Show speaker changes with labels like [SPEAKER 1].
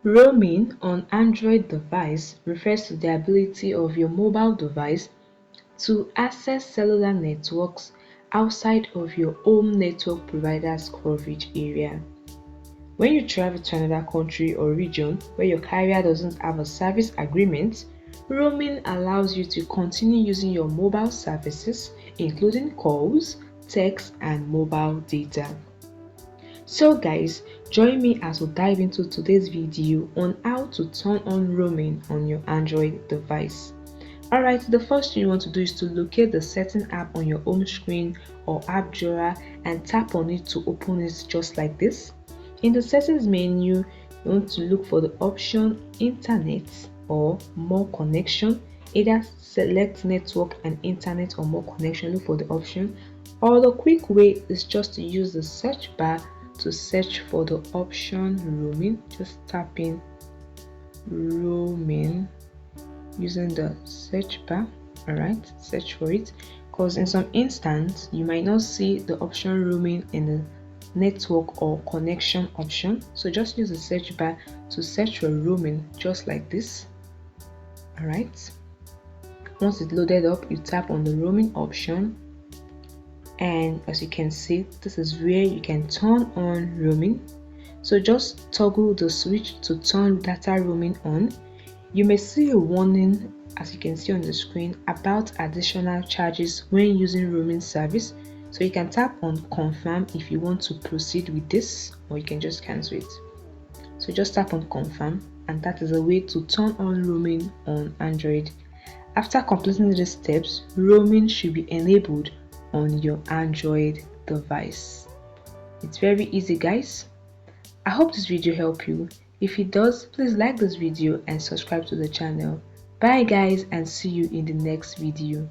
[SPEAKER 1] Roaming on Android device refers to the ability of your mobile device to access cellular networks outside of your home network provider's coverage area. When you travel to another country or region where your carrier doesn't have a service agreement, roaming allows you to continue using your mobile services, including calls, text, and mobile data. So guys, join me as we dive into today's video on how to turn on roaming on your Android device. Alright, the first thing you want to do is to locate the setting app on your home screen or app drawer and tap on it to open it just like this. In the settings menu, you want to look for the option Internet or More Connection. Either select Network and Internet or More Connection, look for the option. Or the quick way is just to use the search bar to search for the option roaming. Just tap in roaming using the search bar. Alright, search for it, because in some instance you might not see the option roaming in the network or connection option, so just use the search bar to search for roaming just like this. Alright, once it's loaded up, you tap on the roaming option, and as you can see, this is where you can turn on roaming. So just toggle the switch to turn data roaming on. You may see a warning, as you can see on the screen, about additional charges when using roaming service. So you can tap on confirm if you want to proceed with this, or you can just cancel it. So just tap on confirm, and that is a way to turn on roaming on Android. After completing these steps, roaming should be enabled on your Android device. It's very easy, guys. I hope this video helped you. If it does, please like this video and subscribe to the channel. Bye guys, and see you in the next video.